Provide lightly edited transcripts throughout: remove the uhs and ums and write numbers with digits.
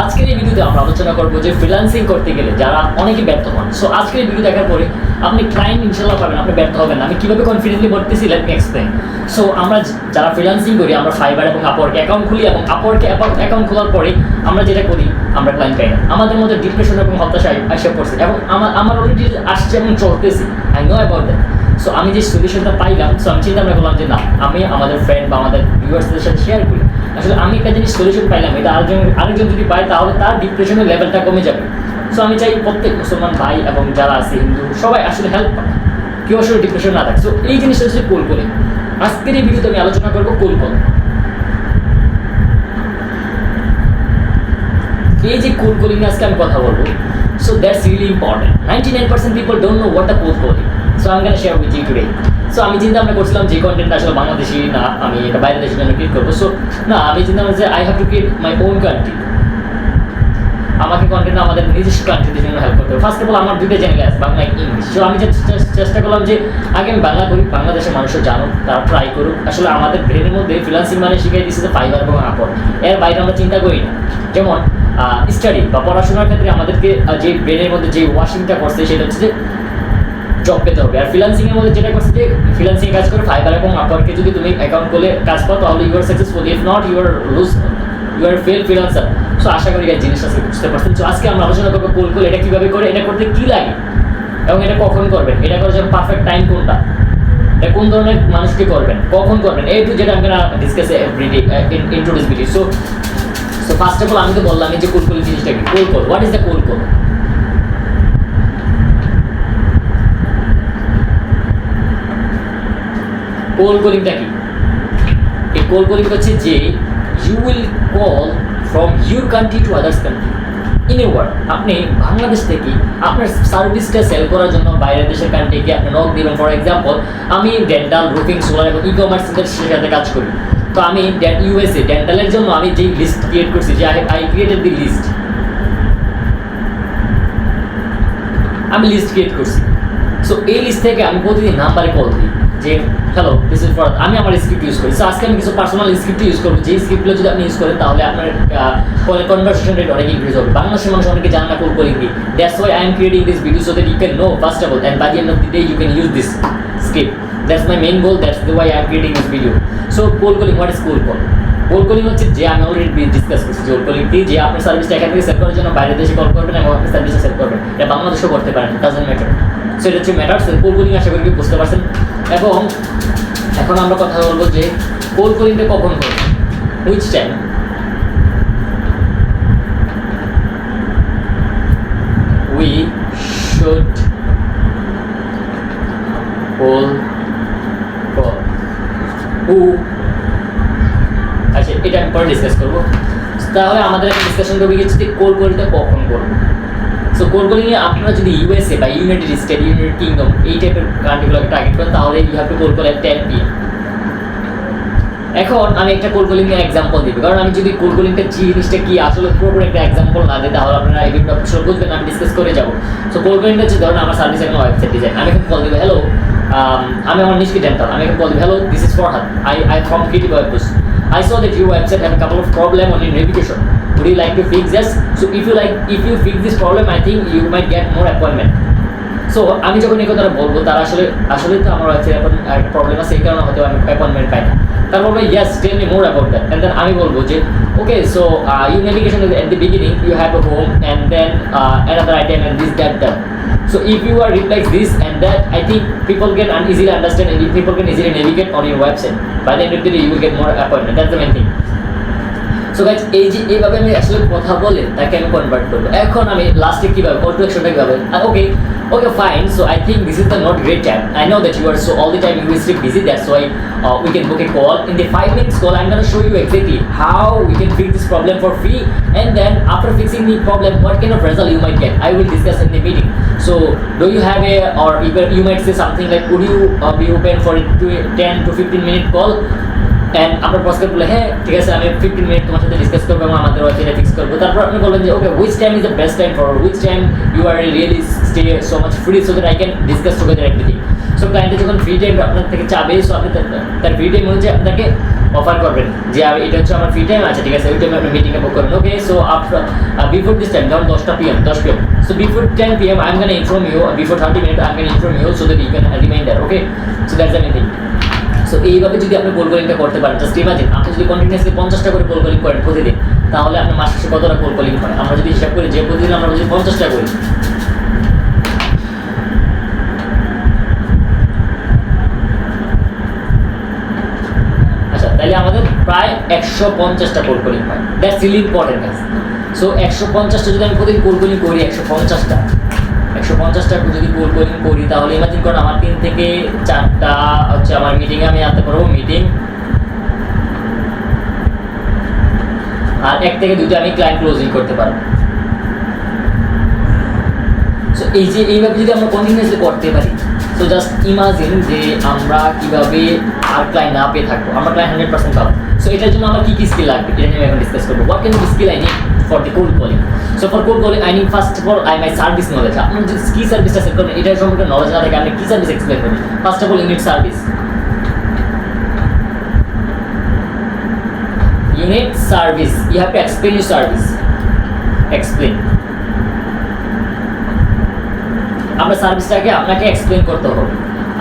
আজকের এই ভিডিওতে আমরা আলোচনা করবো যে ফ্রিল্যান্সিং করতে গেলে যারা অনেকে ব্যর্থ হন। সো আজকের এই ভিডিও দেখার পরে আপনি ক্লায়েন্ট ইনশাল্লাহ পাবেন, আপনি ব্যর্থ হবেন না। আমি কীভাবে কনফিডেন্টলি বলতেছি, লেট মি এক্সপ্লেইন। সো আমরা যারা ফ্রিল্যান্সিং করি, আমরা ফাইবার এবং আপওয়ার্কে অ্যাকাউন্ট খুলি এবং আপওয়ার্কে অ্যাকাউন্ট খোলার পরে আমরা যেটা করি, আমরা ক্লায়েন্ট পাই না। আমাদের মধ্যে ডিপ্রেশন এবং হতাশা এসে পড়ছে এবং আমার অলরেডি আসছে এবং চলতেছি, I know about that. So আমি যে সলিউশনটা পাইলাম, সো আমি চিন্তা করলাম যে না, আমি আমাদের ফ্রেন্ড বা আমাদের ভিউয়ার্সদের সাথে শেয়ার করি। আসলে আমি একটা জিনিস সলিউশন পাইলাম, এটা আরেকজন যদি পায় তাহলে তার ডিপ্রেশনের লেভেলটা কমে যাবে। সো আমি চাই প্রত্যেক মুসলমান ভাই এবং যারা আছে হিন্দু সবাই আসলে হেল্প পায়, কেউ আসলে ডিপ্রেশন না থাকে। সো এই জিনিসটা হচ্ছে কোল কলিং। আজকের এই ভিডিওতে আমি আলোচনা করবো কোল কলিং। এই যে কোল কলিং আজকে আমি কথা বলবো, so that's really important. 99% people don't know what the cold calling. So আমি gonna share with you today. So আমি চিন্তা ভাবনা করছিলাম যে কন্টেন্ট আসলে বাংলাদেশি না, আমি এটা বাইরের দেশের জন্য ক্রিয়েট করবো। সো না, আমি চিন্তা করছি I have to create my own country. আমাকে কন্টেন্ট আমাদের নিজস্ব কান্ট্রিদের জন্য হেল্প করতে হবে। ফার্স্ট অফ অল আমার দুইটা চ্যানেল আছে, বাংলা ইংলিশ। সো আমি চেষ্টা করলাম যে আগে আমি বাংলা করি, বাংলাদেশের মানুষও জানুক, তারা ট্রাই করুক। আসলে আমাদের ব্রেনের মধ্যে ফ্রিল্যান্সিং মানে শিখিয়ে দিচ্ছে যে ফাইবার এবং আপওয়ার্ক, এর বাইরে আমরা চিন্তা করি না। যেমন স্টাডি বা পড়াশোনার ক্ষেত্রে আমাদেরকে যে ব্রেনের মধ্যে যে ওয়াশিংটা করছে সেটা হচ্ছে যে জব পেতে হবে। আর ফ্রিল্যান্সিংয়ের মধ্যে যেটা করছে যে ফ্রিল্যান্সিং কাজ করে ফাইবার এবং আপওয়ার্কে যদি তুমি অ্যাকাউন্ট খুলে কাজ পাও তাহলে you are successful, if not you are lose, you are fail freelancer. So আশা করি এই জিনিসটা বুঝতে পারছেন। সো আজকে আমরা আলোচনা করবো কোল কল, এটা কীভাবে করে, এটা করতে কী লাগে এবং এটা কখন করবেন, এটা করার জন্য পারফেক্ট টাইম কোনটা, এটা কোন ধরনের মানুষকে করবেন, কখন করবেন, এই টু যেটা আমরা discuss everyday into this video. So first of all আমি তো বললাম এই যে কোল কল জিনিসটা কি, cold call, what is the cold call? Cold কলিংটা কি? এই কোল কলিং হচ্ছে যে you will call from your country to others country. In a word, আপনি বাংলাদেশ থেকে আপনার সার্ভিসটা সেল করার জন্য বাইরের দেশের কান্ট্রিকে আপনি নক দিবেন। ফর এক্সাম্পল, আমি ডেন্টাল, রুফিং, সোলার এবং ই কমার্স ইন্ডাস্ট্রির সাথে কাজ করি। তো আমি ইউএসএ ডেন্টালের জন্য আমি যেই লিস্ট ক্রিয়েট করছি, যে আই ক্রিয়েটেড দি লিস্ট, আমি লিস্ট ক্রিয়েট করছি। সো এই লিস্ট থেকে আমি প্রতিদিন নাম্বারে কল দিই যে হ্যালো, দিস ইজ ফর, আমি আমার স্ক্রিপ্ট ইউজ করি। সো আজকে আমি কিছু পার্সোনাল স্ক্রিপ্ট ইউজ করবো, যে স্ক্রিপ্টগুলো যদি আপনি ইউজ করেন তাহলে আপনার কনভারসেশন রেট অনেক ইনক্রিজ হবে। বাংলাদেশের মানুষ অনেকে জানে না কোল কলিং কি। That's why I am creating this video so that you can know first of all, and by the end of the day you can use this script. That's my main goal, that's the why I am creating this video. So cold calling, what is cold call? Cold calling হচ্ছে যে আমি already discuss করছি যে কোল calling কি, যে আপনার সার্ভিসটা এখান থেকে সেল করার জন্য বাইরের দেশে কল করবেন এবং আপনি সার্ভিসটা সেল করবেন। এটা বাংলাদেশেও করতে পারেন, ডাজন্ট ম্যাটার। সো এটা হচ্ছে ম্যাটার। কোল কলিং আশা করি বুঝতে পারছেন। এবং এখন আমরা কথা বলবো যে কোল কলিংটা কখন করবো, which time. We should cold call who, আচ্ছা এটা আমি পরে ডিসকাস করবো। তাহলে আমাদের একটা ডিসকাশন করবে গেছে যে কোল কলটা কখন করবো। সো কোল কলিংয়ে আপনারা যদি ইউএসএ বা ইউনাইটেড স্টেট, ইউনাইটেড কিংডম এই টাইপের কান্ট্রিগুলোকে টার্গেট করেন তাহলে you have to cold call at 10 PM। এখন আমি একটা কোল কলিং এর এক্সাম্পল দিব, কারণ আমি যদি কোল কলিংটা জিনিসটা কি আসলে পুরোপুরি একটা এক্সাম্পল না দিই তাহলে আপনারা এই ভিডিওটা আসলে বুঝবেন, আমি ডিসকাস করে যাবো। সো কোল কলিংটা হচ্ছে ধরুন আমার সার্ভিস একটা ওয়েবসাইট ডিজাইন, আমি এখন কল দিব হ্যালো, আমি আমার নিশকি ডেন্টাল, আমি এখন কল দিব hello, this is Farhad, I from Creative Webus. I saw that your website have a couple of problem on your navigation. Would you like to fix this? So if you fix this problem, I think you might get more appointment. So আমি যখন এই কথাটা বলবো তারা আসলে তো আমার website এখন একটা প্রবলেম আছে, এই কারণে হয়তো আমি অ্যাপয়েন্টমেন্ট পাই না। তার বলবো yes, tell me more about that, and then আমি বলবো যে okay, so you navigation at the beginning you have a home and then another item and this that. So if you are replace this and that, I think people can easily understand and people can easily navigate on your website. By the end of the day you will get more appointment. That's the main thing. So guys এই যে এইভাবে আমি আসলে কথা বলে তাকে আমি convert করবো। এখন আমি লাস্টে কীভাবে কল টু অ্যাকশনটা কীভাবে, okay fine, so I think this is the not great time, I know that you are so all the time you stay busy, that's why we can book a call. In the 5 minutes call I'm going to show you exactly how we can fix this problem for free, and then after fixing the problem what kind of result you might get I will discuss in the meeting. So do you have a, or you might say something like would you be open for a 10 to 15 minute call, and আপনার প্রস্তাব বলে হ্যাঁ ঠিক আছে আমি 15 minute তোমার সাথে discuss করবো এবং আমাদের ওয়েবসাইটে ফিক্স করবো। তারপর আপনি বলবেন যে okay which time is the best time for which time you are really stay so much free so that I can discuss together everything. So ক্লায়েন্টে যখন ফ্রি টাইম আপনার থেকে চাবে, সো আপনি তার ফ্রি টাইম অনুযায়ী আপনাকে অফার করবেন যে এটা হচ্ছে আমার ফ্রি টাইম আছে, ঠিক আছে, ওই টাইমে আপনি মিটিংয়ে বুক করবেন। Okay, so after before this time, ধরুন 10 PM, so before 10 PM I am gonna inform you, before 30 minutes I am gonna inform you so that you can reminder. Okay, so that's anything. So এইভাবে যদি আপনি cold কলিংটা করতে পারেন, just imagine আপনি যদি continuously 50টা করে cold calling করেন প্রতিদিন, তাহলে আপনার মাস শেষে কতটা কোল্ড কলিং হয়? আমরা যদি হিসাব করি যে প্রতিদিন আমরা যদি 50টা করি, আচ্ছা, তাহলে আমাদের প্রায় 150টা কোল্ড কলিং হয়। That's really important guys. So 150টা যদি আমি প্রতিদিন কোল্ড কলিং করি, 150টা যদি কোল্ড কলিং করি, তাহলে ইমাজিন করেন আমার 3 থেকে 4টা হচ্ছে আমার মিটিংয়ে আমি আনতে পারবো মিটিং, আর 1 থেকে 2টা আমি ক্লায়েন্ট ক্লোজিং করতে পারবো। সো এইভাবে যদি আমরা কন্টিনিউয়াসলি করতে পারি, সো জাস্ট ইমাজিন যে আমরা কিভাবে আর ক্লায়েন্ট না পেয়ে থাকবো, আমরা ক্লায়েন্ট 100% পাবো। সো এটার জন্য আমার কি স্কিল লাগবে এটা নিয়ে এখন ডিসকাস করবো। What kind of skill I need for the cold calling? So for cold calling I need first of all my service knowledge. আপনার যদি কি সার্ভিসটা সেট করবেন এটার সম্পর্কে নলেজ না থাকে, আপনি কি সার্ভিস এক্সপ্লেন করবেন? First of all you need service, you need service, you have to explain your service, explain আপনার সার্ভিসটাকে আপনাকে এক্সপ্লেন করতে হবে।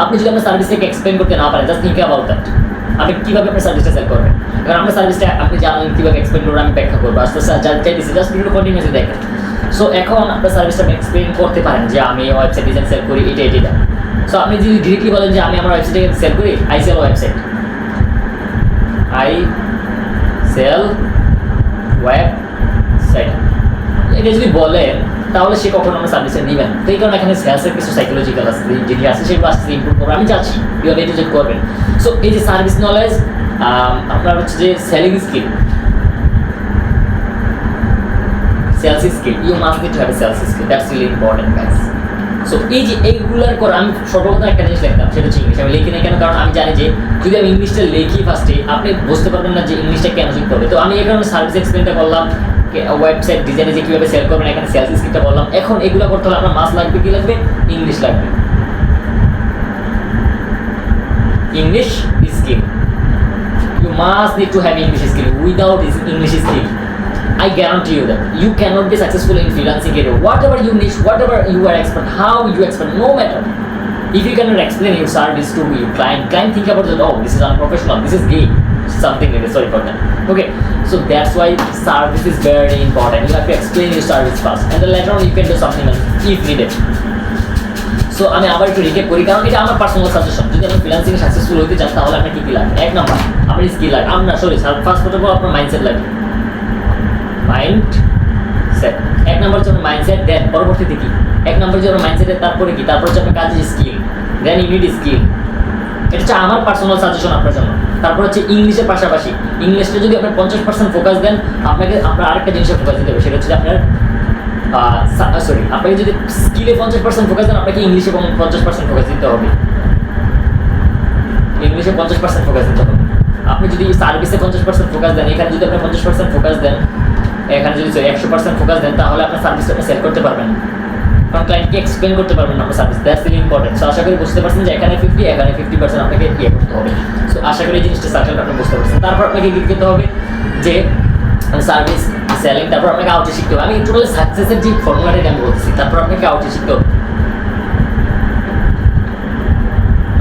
আপনি যদি আপনার সার্ভিসটাকে এক্সপ্লেন করতে না পারেন, জাস্ট থিঙ্ক অ্যাবাউট দ্যাট, আপনি কীভাবে আপনার সার্ভিসটা সেল করবেন। কারণ আপনার সার্ভিসটা আপনি জানেন কীভাবে এক্সপ্লেন করবেন, আমি ব্যাখ্যা করবো আস্তে আস্তে চাইতেছি, জাস্ট ভিডিও কন্টিনিউসলি দেখেন। সো এখন আপনার সার্ভিসটা আপনি এক্সপ্লেন করতে পারেন যে আমি ওয়েবসাইট ডিজাইন সেল করি এটা। সো আপনি যদি ডিরেক্টলি বলেন যে আমি আমার ওয়েবসাইটে সেল করি, I sell website, I sell website, এটা যদি বলেন তাহলে সে কখনো আমরা সার্ভিসে নেবেন। তো এই কারণে এখানে সেলসের কিছু সাইকোলজিক্যাল আছে যেটি আছে, সেগুলো আস্তে ইমপ্রুভ করবো, আমি চাচ্ছি কীভাবে এটা যে করবেন। সো এই যে সার্ভিস নলেজ, আপনার হচ্ছে যে selling skill, sales skill, you must need to have a sales skill, that's really important guys. So এই যে এইগুলোর করে আমি সর্বপ্রথম একটা জিনিস লিখতাম, সেটা হচ্ছে ইংলিশ। আমি লিখি না কেন? কারণ আমি জানি যে যদি আমি ইংলিশটা লিখি ফার্স্টে, আপনি বুঝতে পারবেন না যে ইংলিশটা কেন শিখতে হবে। তো আমি এই কারণে সার্ভিস এক্সপ্লেনটা করলাম, ওয়েবসাইট ডিজাইনে যে কীভাবে সেল করবেন, এখানে সেলস স্কিলটা বললাম। এখন এগুলো করতে হলে আপনার মাস লাগবে, কি লাগবে? ইংলিশ লাগবে, English skill. You must need to have English skill. Without English skill, I guarantee you that you cannot be successful in freelancing career. Whatever you niche, whatever you are expert, how you expert, no matter. If you cannot explain your service to your client think about that, oh, this is unprofessional, this is gay, something like that, sorry for that. Okay, so that's why service is very important. You have to explain your service first, and then later on you can do something else if needed. So আমি আবার একটু recap করি, কারণ এটা আমার personal suggestion. যদি আপনি ফ্রিল্যান্সিংয়ে successful হতে চান, তাহলে আপনার কী কী লাগবে? 1 নাম্বার আপনার স্কিল লাগবে, আপনার ফার্স্ট অফ অল আপনার মাইন্ডসেট লাগবে, মাইন্ডসেট। 1 নাম্বার হচ্ছে আপনার মাইন্ডসেট, দেন পরবর্তীতে কি? 1 নাম্বার হচ্ছে আপনার মাইন্ডসেটের, তারপরে কি? তারপর হচ্ছে আপনার কাজের skill, then you need skill. এটা হচ্ছে আমার পার্সোনাল সাজেশন আপনার জন্য। তারপর হচ্ছে ইংলিশের পাশাপাশি ইংলিশটা যদি আপনার 50% ফোকাস দেন, আপনাকে আপনার আরেকটা জিনিসের ফোকাস দিতে হবে, সেটা হচ্ছে আপনার আপনাকে যদি স্কিলে 50% ফোকাস দেন, আপনাকে ইংলিশে 50% ফোকাস দিতে হবে, ইংলিশে 50% ফোকাস দিতে হবে। আপনি যদি সার্ভিসে 50% ফোকাস দেন, এখানে যদি আপনি 50% ফোকাস দেন, এখানে যদি 100% ফোকাস দেন, তাহলে আপনার সার্ভিসটা আপনি সেল করতে পারবেন, কারণ ক্লায়েন্টকে এক্সপ্লেন করতে পারবেন আপনার service. That's really important. So আশা করি বুঝতে পারছেন যে এখানে 50, এখানে 50% আপনাকে করতে হবে। সো আশা করি এই জিনিসটা সার্কেল আপনি বুঝতে পারছেন। তারপর আপনাকে কি করতে হবে যে সার্ভিস সেলিং, তারপর আপনাকে আউটরিচ শিখতে হবে। আমি টোটালি সাকসেসের যে ফর্মুলাটাকে আমি বলতেছি, তারপর আপনাকে আউটরিচ শিখতে হবে,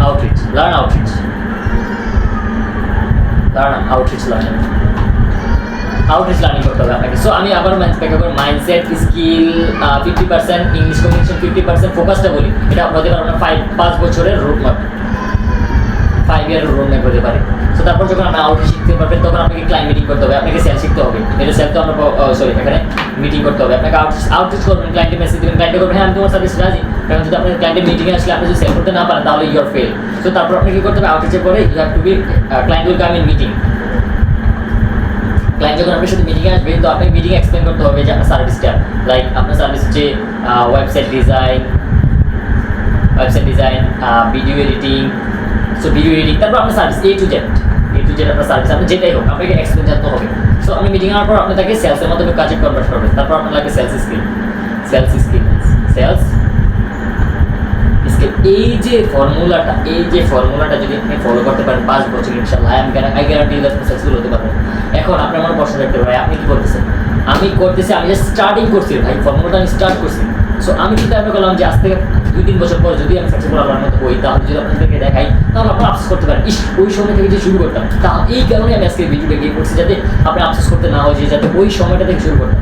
আউটরিচ লার্ন, আউটরিচ লার্নিং করতে হবে আপনাকে। সো আমি আবার ব্যাখ্যা করি, মাইন্ডসেট, স্কিল 50%, ইংলিশ কমিউনিকেশন 50%, ফোকাসটা বলি, এটা হতে পারে আপনার 5 বছরের রোড ম্যাপ, 5 ইয়ারের রোড ম্যাপ হতে পারে। সো তারপর যখন আপনি আউটরিচ শিখতে পারবেন, তখন আপনাকে ক্লায়েন্ট মিটিং করতে হবে, আপনাকে সেল শিখতে হবে। এটা সেল তো আমরা এখানে মিটিং করতে হবে, আপনাকে আউটরিচ করবেন, ক্লায়েন্টে মেসেজ দেবেন, ক্লায়েন্টে করবেন হ্যাঁ আমি তোমার সার্ভিস রাজি। কারণ যদি আপনার ক্লায়েন্টের মিটিংয়ে আসলে আপনি যদি সেল করতে না পারেন, তাহলে ইউ আর ফেল। সো তারপর আপনাকে কী করতে হবে? আউটরিচের পরে you have to be client will come in meeting. Client যখন আপনার সাথে মিটিংয়ে আসবে, তো আপনাকে মিটিং এক্সপ্লেন করতে হবে যে আপনার সার্ভিসটা, লাইক আপনার সার্ভিস হচ্ছে website design, video editing. So video editing, তারপর আপনার সার্ভিস এ টু জেড আপনার সার্ভিস, আপনি যেটাই হোক আপনাকে এক্সপ্লেন জানতে হবে। সো আপনি মিটিং হওয়ার পর আপনি তাকে সেলসের মাধ্যমে কাজে কনভার্ট করবেন। তারপর আপনার লাগে সেলস স্কিল, যে এই যে ফর্মুলাটা যদি আপনি ফলো করতে পারেন 5 বছর ইনশাআল্লাহ আই গ্যারান্টি ইউ সাকসেসফুল হতে পারবেন। এখন আপনি আমার প্রশ্ন রাখতে পারেন আপনি কি করতেছেন? আমি জাস্ট স্টার্টিং করছি ভাই, ফর্মুলাটা আমি স্টার্ট করছি। সো আমি চিন্তা করলাম যে আজ থেকে 2-3 বছর পর যদি আমি সাকসেসফুল হওয়ার মতো হই, তাহলে যদি আপনাদেরকে দেখাই তাহলে আপনারা আফসোস করতে পারেন, ইস ওই সময় থেকে যে শুরু করতাম। তা এই কারণে আমি আজকে ভিডিওটা গিয়ে করছি, যাতে আপনি আফসোস করতে না হয়, যে যাতে ওই সময়টা থেকে শুরু করতেন,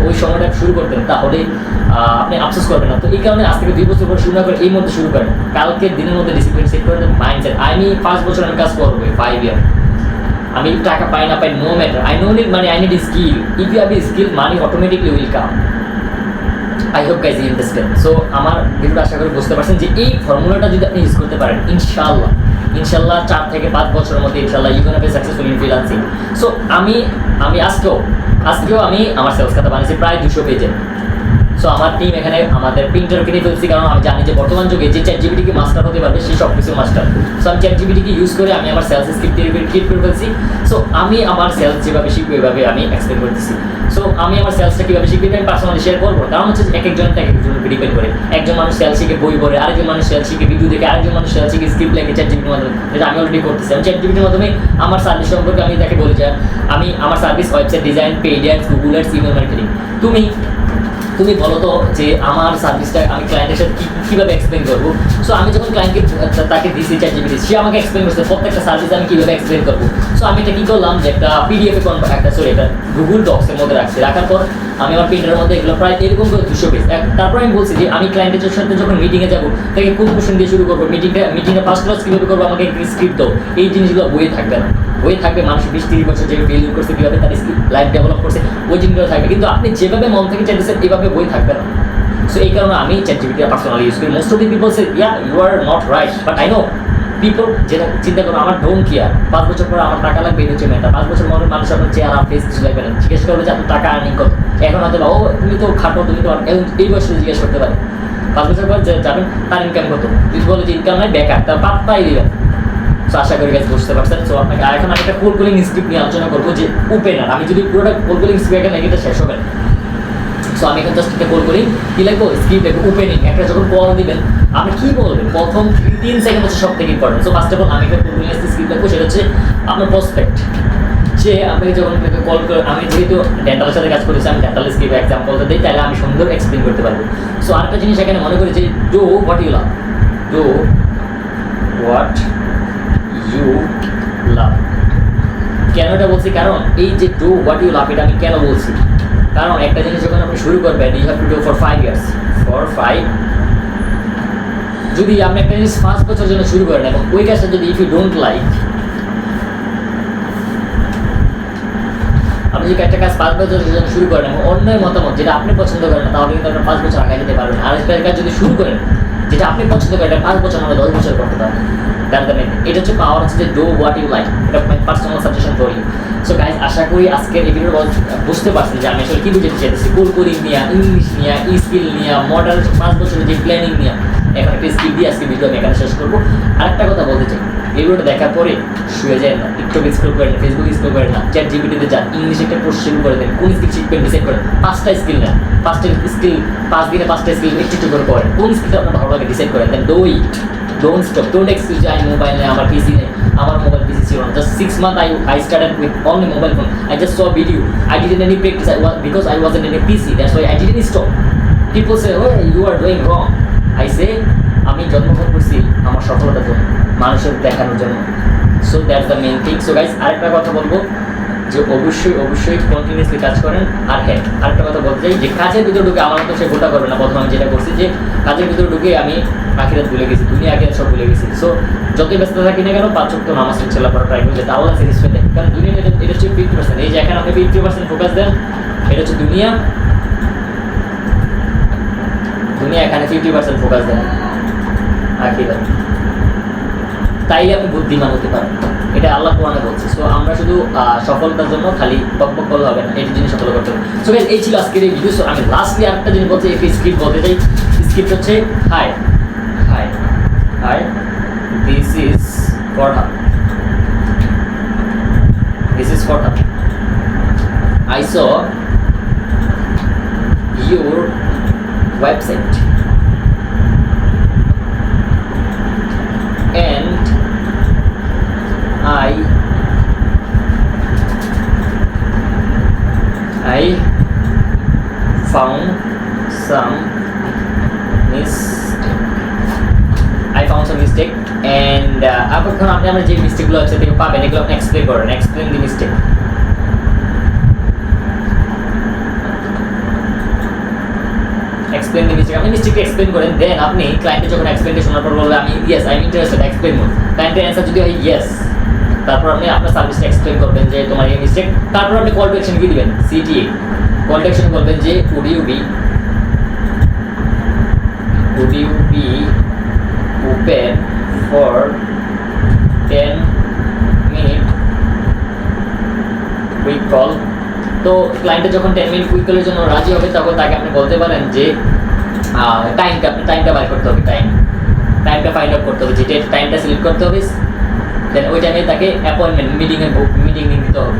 ওই সময়টা শুরু করতেন, তাহলে আপনি আফসোস করবেন না। তো এই কারণে আজ থেকে 2 বছর পর শুরু না করে এই মধ্যে শুরু করেন, কালকের দিনের মধ্যে ডিসিপ্লিন সেট করে দেন, মাইন্ডসেট। আমি 5 বছর আমি কাজ করবো, 5 ইয়ার আমি টাকা পাই না পাই no matter, I no need money, I need skill. If you have skill, money automatically will come. I hope guys you understand. So আমার ভিডিওটা আশা করি বুঝতে পারছেন যে এই ফর্মুলাটা যদি আপনি ইউজ করতে পারেন, ইনশাআল্লাহ 4 থেকে 5 বছরের মধ্যে ইনশাআল্লাহ you gonna be successful in freelancing. So আমি আজকেও আমি আমার সেলস খাতা বানিয়েছি প্রায় 200 পেজের। সো আমার টিম এখানে আমাদের প্রিন্টার কিনে ফেলছি, কারণ আমি জানি যে বর্তমান যুগে যে চ্যাটজিপিটিকে মাস্টার হতে পারবে সে সব কিছু মাস্টার। সো আমি চ্যাটজিপিটিকে ইউজ করে আমি আমার সেলস স্ক্রিপ্ট ক্রিয়েট করে ফেলছি। সো আমি আমার সেলস যেভাবে শিখবো এভাবে আমি এক্সপ্লেন করতেছি। সো আমি আমার সেলসটা কীভাবে শিখবো আমি পার্সোনালি শেয়ার করবো, কারণ হচ্ছে এক একজনের ডিপেন্ড করে। একজন মানুষ সেলস শিখে বই পড়ে, আরেকজন মানুষ সেলস শিখে ভিডিও দেখে, আরেকজন মানুষ সেলস শিখে স্ক্রিপ্ট লেখে চ্যাটজিপিটির মাধ্যমে, যেটা আমি অলরেডি করতেছি। আমি চ্যাটজিপিটির মাধ্যমে আমার সার্ভিস সম্পর্কে আমি তাকে বলি যে আমি আমার service website design, paid ads, Google ads, email marketing. তুমি বলো তো যে আমার সার্ভিসটা আমি ক্লায়েন্টের সাথে কীভাবে এক্সপ্লেন করবো। সো আমি যখন ক্লায়েন্টকে তাকে দিয়েছি চ্যাটজিপিটি, সে আমাকে এক্সপ্লেন করছে প্রত্যেকটা সার্ভিস আমি কীভাবে এক্সপ্লেন করবো। সো আমি এটা কী করলাম যে একটা পিডিএফে এটা গুগল ডক্সের মধ্যে রাখার পর আমি আমার প্রিন্টারের মধ্যে এগুলো প্রায় এরকম করে 200 পেজ। তারপর আমি বলছি যে আমি ক্লায়েন্টের সাথে যখন মিটিংয়ে যাবো তাকে কোন কোশ্চেন দিয়ে শুরু করবো, মিটিংয়ে ফার্স্ট ক্লাস কীভাবে করবো, আমাকে স্ক্রিপ্ট দাও। এই জিনিসগুলো বইয়ে থাকবে না, বইয়ে থাকবে মানুষ 20-30 বছর যেভাবে ফেলিউর করছে, কীভাবে তার লাইফ ডেভেলপ করছে, ওই জিনিসগুলো থাকবে। কিন্তু আপনি যেভাবে মন থেকে চাইতেছেন এইভাবে বই থাকবে না। সো এই কারণে আমি চ্যাটজিপিটি পার্সোনালি ইউজ করি। Most of the people say you are not right, but I know people যেটা চিন্তা করো আমার ডোন্ট কেয়ার। 5 বছর পর আমার টাকা লাগবে, এই হচ্ছে মেয়েটা। 5 বছর পরে মানুষ আপনার চেয়ার আর ফেস কিছু লাগবে না, জিজ্ঞেস করবে যে আপনার টাকা আর্নিং কত। এখন হয়তো ও তুমি তো খাটো, তুমি তো এই বয়সে জিজ্ঞেস করতে পারে। 5 বছর পর যাবেন তার ইনকাম কত, যদি বলো যে ইনকাম নাই বেকার, তার পাত্তাই দিবেন। সো আশা করি গাইজ বুঝতে পারছেন। সো আপনাকে এখন আমি একটা কোল্ড কলিং স্ক্রিপ্ট নিয়ে আলোচনা করবো, যে ওপেনার। আমি যদি পুরোটা কোল্ড কলিং স্ক্রিপ্ট এখানে এটা শেষ হবে না। সো আমি এখন জাস্ট একটা কল করি, কী লাগবো স্ক্রিপ্ট লাগবে, ওপেনিং। একটা যখন কল দিবেন আপনি কী বলবেন, প্রথম 3 সেকেন্ড হচ্ছে সব থেকে important. So first of all আমি একটা কল কলিং স্ক্রিপ্ট লাগবো, সেটা হচ্ছে আপনার প্রসপেক্ট। সে আপনাকে যখন কল করে, আমি যেহেতু ডেন্টালের সাথে কাজ করেছি, আমি ডেন্টাল স্ক্রিপ্ট এক্সাম্পলটা দিই, তাহলে আমি সুন্দর এক্সপ্লেন করতে পারবো। সো আরেকটা জিনিস এখানে মনে করি যে do what you love, do what you love. কেন এটা বলছি, কারণ এই যে ডু হোয়াট ইউ লাভ এটা আমি কেন বলছি, কারণ একটা জিনিস যখন আপনি শুরু করবেন you have to do for 5 years. যদি আপনি একটা জিনিস 5 বছর জন্য শুরু করেন এবং ওই কাজটা যদি ইফ ইউ ডোন্ট লাইক, আপনি যদি একটা কাজ 5 বছর জন্য শুরু করেন এবং অন্যের মতামত যেটা আপনি পছন্দ করেন না, তাহলে কিন্তু আপনার 5 বছর আগে যেতে পারবেন। আর একটা কাজ যদি শুরু করেন যেটা আপনি পছন্দ করেন, এটা 5 বছর আমরা 10 বছর করতে পারবেন। এটা হচ্ছে পাওয়ার, হচ্ছে যে ডু হোয়াট ইউ লাইক। এটা my personal suggestion for you. So guys আশা করি আজকের এই ভিডিওটা বুঝতে পারছেন যে আমি আসলে কী বুঝতে চাইতেছি। কোল্ড কলিং নিয়ে, ইংলিশ নিয়ে, স্কিল নিয়ে, মডেল 5 বছরের যে প্ল্যানিং নিয়ে, এখন একটা স্কিল দিয়ে আজকে ভিডিও আমি এখানে শেষ করবো। আরেকটা কথা বলতে চাই, এই ভিডিওটা দেখার পরে শুয়ে যায় না, টিকটক স্ক্রল করেন না, ফেসবুক স্ক্রল করেন না, চ্যাটজিপিটিতে যান, ইংলিশ একটা কোর্স শুরু করে দেন। কোন স্কিল শিখবেন ডিসাইড করেন, 5টা স্কিল নেন, 5 দিনে 5টা স্কিল একটু করে করেন। কোন স্কিলটা আপনার ভালো লাগে ডিসাইড করেন, then do it, don't stop, don't excuse যে মোবাইল নেই, আমার পিসি নেই। আমার মোবাইল পিসি ছিল না। Just 6 months I started with only mobile phone. I just saw video. I didn't any practice because I wasn't in a PC. That's why I didn't stop. People say, "Oh, you are doing wrong." I say, আমি জন্মগ্রহণ করছি আমার সফলতার জন্য, মানুষের দেখানোর জন্য। So that's the main thing. So guys আরেকটা কথা বলবো যে অবশ্যই কন্টিনিউসলি কাজ করেন। আর হ্যাঁ, আরেকটা কথা বলতে চাই যে কাজের ভিতরে ঢুকে আমার মতো সে গোটা করবে না। প্রথমে আমি যেটা করছি যে কাজের ভিতরে ঢুকে আমি আখিরাত ভুলে গেছি, দুনিয়া আখিরাত সব ভুলে গেছি। সো যতই ব্যস্ত থাকি না কেন 5 ওয়াক্ত নামাজ ছেলা পড়া ট্রাই করছে, তাহলে স্যাটিসফাই দেয়। কারণ দুনিয়া এটা হচ্ছে 50%। এই যে এখানে আপনি 50% ফোকাস দেন, এটা হচ্ছে দুনিয়া, এখানে 50% ফোকাস দেন আখিরাত, তাইলে আপনি বুদ্ধিমান হতে পারেন। এটা আল্লাহ কোরআনে বলছে। সো আমরা শুধু সফলতার জন্য খালি বকবক করলে হবে না, এই জিনিস সফল করতে হবে। সো গাইস এই ছিল আজকের এই ভিডিও। সো আমি লাস্টলি আরেকটা জিনিস বলতে একটা স্ক্রিপ্ট বলতে চাই। স্ক্রিপ্ট হচ্ছে hi this is Farhad, I saw your website. I found some mistake and এখন আপনি আমরা যে মিস্টেকগুলো আছে থেকে পাবেন এগুলো আপনি এক্সপ্লেন করেন, এক্সপ্লেন দি মিস্টেক। এক্সপ্লেন দি মিস্টেক, আপনি মিস্টেকটা এক্সপ্লেন করেন, দেন আপনি ক্লায়েন্টের যখন এক্সপ্লেনটা শোনার পর বলবে আমি yes I am interested, explain more. ক্লায়েন্টের অ্যান্সার যদি হয় ইয়েস, তারপর আপনি আপনার সার্ভিসটা এক্সপ্লেন করবেন যে তোমার এই মিস্টেক। তারপর আপনি কল টু অ্যাকশন কি দিবেন, সিটিএ। কল টু অ্যাকশন বলবেন যে would you be open for 10 minute quick call. তো ক্লায়েন্টের যখন 10 মিনিট কুইক কলের জন্য রাজি হবে তখন তাকে আপনি বলতে পারেন যে টাইমটা বার করতে হবে, টাইমটা ফাইন্ড আউট করতে হবে, যে টাইমটা সিলেক্ট করতে হবে, দেন ওই টাইমে তাকে অ্যাপয়েন্টমেন্ট মিটিং লিঙ্ক দিতে হবে,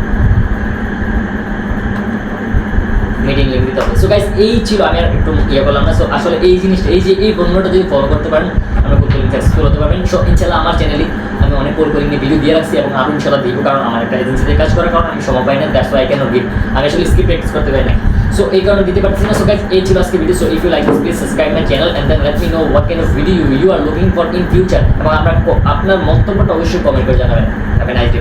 মিটিং লিঙ্ক দিতে হবে। সো গাইস এই ছিল, আমি আর একটু করলাম না। সো আসলে এই জিনিসটা, এই ফর্মুলাটা যদি ফলো করতে পারেন আমরা কোল্ড কলিং সাকসেসফুল হতে পারবেন। সো ইনশাআল্লাহ আমার চ্যানেলে আমি অনেক কোল্ড কলিং নিয়ে ভিডিও দিয়ে রাখছি এবং আরও ইনশাআল্লাহ দিব, কারণ আমার একটা এজেন্সিতে কাজ করার কারণে আমি সময় পাই না, that's why I can not give. আমি আসলে স্কিপ প্র্যাকটিস করতে পারি না, সো এই কারণে দিতে পারছি না। সো গাইস এই ছিল আজকে video. So if you like this please subscribe my channel and then let me know what kind of video you are looking for in future, এবং আপনার মন্তব্যটা অবশ্যই কমেন্ট করে জানাবেন। Have a nice day.